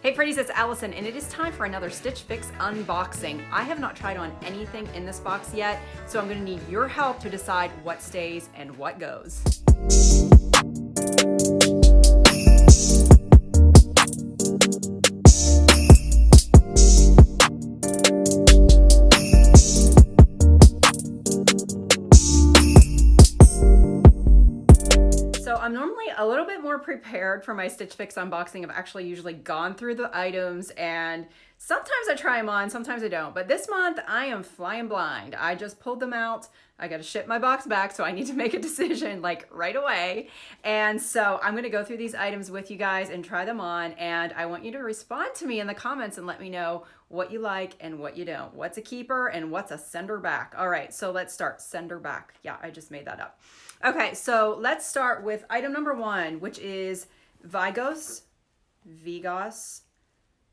Hey Pretties, it's Alison, and it is time for another Stitch Fix unboxing. I have not tried on anything in this box yet, so I'm gonna need your help to decide what stays and what goes. I'm normally a little bit more prepared for my Stitch Fix unboxing. I've actually usually gone through the items and sometimes I try them on, sometimes I don't. But this month I am flying blind. I just pulled them out. I got to ship my box back, so I need to make a decision like right away. And so I'm going to go through these items with you guys and try them on. And I want you to respond to me in the comments and let me know what you like and what you don't. What's a keeper and what's a sender back. All right, so let's start. Sender back. Yeah, I just made that up. Okay, so let's start with item number 1, which is Vigos.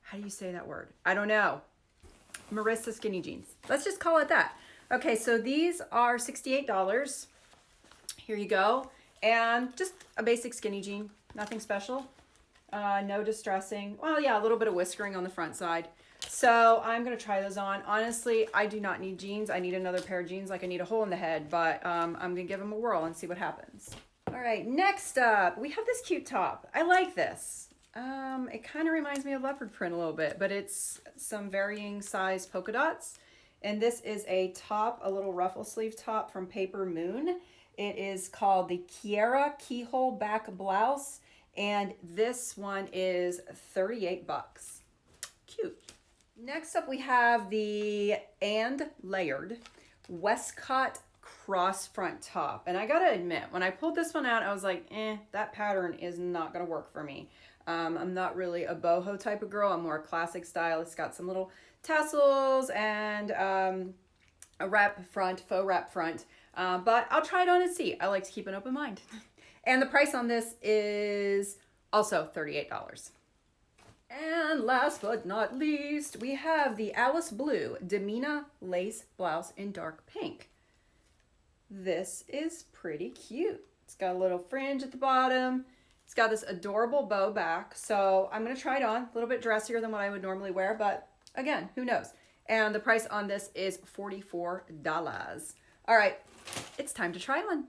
How do you say that word? I don't know. Marissa skinny jeans. Let's just call it that. Okay, so these are $68. Here you go. And just a basic skinny jean, nothing special. No distressing. Well, yeah, a little bit of whiskering on the front side. So I'm going to try those on. Honestly, I do not need jeans. I need another pair of jeans like I need a hole in the head, but I'm going to give them a whirl and see what happens. All right, next up, we have this cute top. I like this. It kind of reminds me of leopard print a little bit, but it's some varying size polka dots. And this is a top, a little ruffle sleeve top from Paper Moon. It is called the Kiara Keyhole Back Blouse, and this one is $38. Cute. Next up, we have the And Layered Westcott cross front top. And I gotta admit, when I pulled this one out, I was like, that pattern is not gonna work for me. I'm not really a boho type of girl. I'm more classic style. It's got some little tassels and a wrap front, faux wrap front. But I'll try it on and see. I like to keep an open mind. And the price on this is also $38. And last but not least, we have the Alice Blue Demina lace blouse in dark pink. This is pretty cute. It's got a little fringe at the bottom. It's got this adorable bow back. So I'm going to try it on. A little bit dressier than what I would normally wear, but again, who knows? And the price on this is $44. All right, it's time to try on.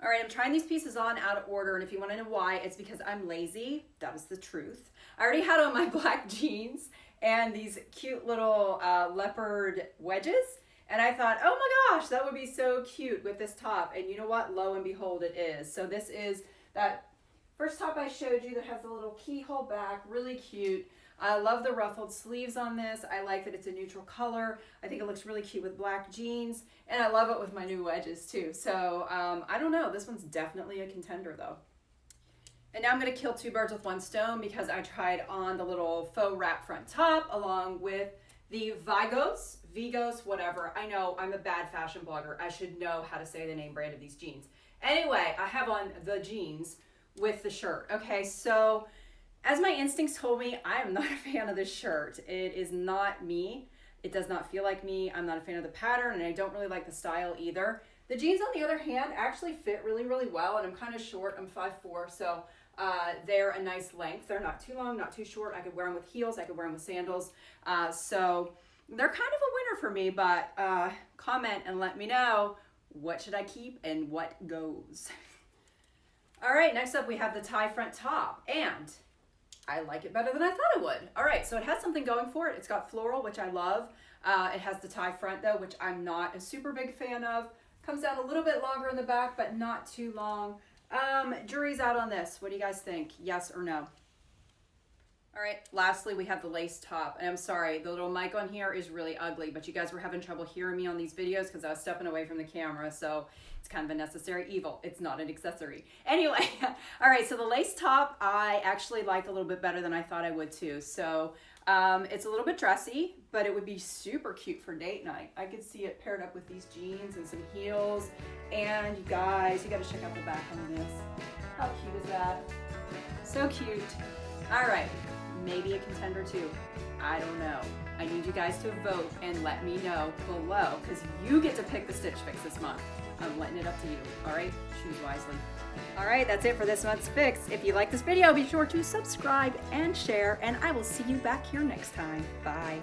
All right, I'm trying these pieces on out of order, and if you want to know why, it's because I'm lazy. That is the truth. I already had on my black jeans and these cute little leopard wedges, and I thought, oh my gosh, that would be so cute with this top. And you know what? Lo and behold, it is. So this is that first top I showed you that has a little keyhole back, really cute. I love the ruffled sleeves on this. I like that it's a neutral color. I think it looks really cute with black jeans, and I love it with my new wedges too. So I don't know, this one's definitely a contender though. And now I'm gonna kill 2 birds with 1 stone because I tried on the little faux wrap front top along with the Vigos, whatever. I know I'm a bad fashion blogger. I should know how to say the name brand of these jeans. Anyway, I have on the jeans with the shirt. Okay, so as my instincts told me, I am not a fan of this shirt. It is not me. It does not feel like me. I'm not a fan of the pattern, and I don't really like the style either. The jeans, on the other hand, actually fit really, really well, and I'm kind of short. I'm 5'4", so they're a nice length. They're not too long, not too short. I could wear them with heels. I could wear them with sandals. So they're kind of a winner for me, but comment and let me know, what should I keep and what goes? All right, next up we have the tie front top, and I like it better than I thought it would. All right, so it has something going for it. It's got floral, which I love. It has the tie front though, which I'm not a super big fan of. Comes down a little bit longer in the back, but not too long. Jury's out on this. What do you guys think? Yes or no? All right, lastly, we have the lace top. And I'm sorry, the little mic on here is really ugly, but you guys were having trouble hearing me on these videos because I was stepping away from the camera, so it's kind of a necessary evil. It's not an accessory. Anyway, all right, so the lace top, I actually liked a little bit better than I thought I would too. So it's a little bit dressy, but it would be super cute for date night. I could see it paired up with these jeans and some heels. And you guys, you gotta check out the back on this. How cute is that? So cute. All right. Maybe a contender too. I don't know. I need you guys to vote and let me know below because you get to pick the Stitch Fix this month. I'm letting it up to you. All right, choose wisely. All right, that's it for this month's fix. If you like this video, be sure to subscribe and share, and I will see you back here next time. Bye.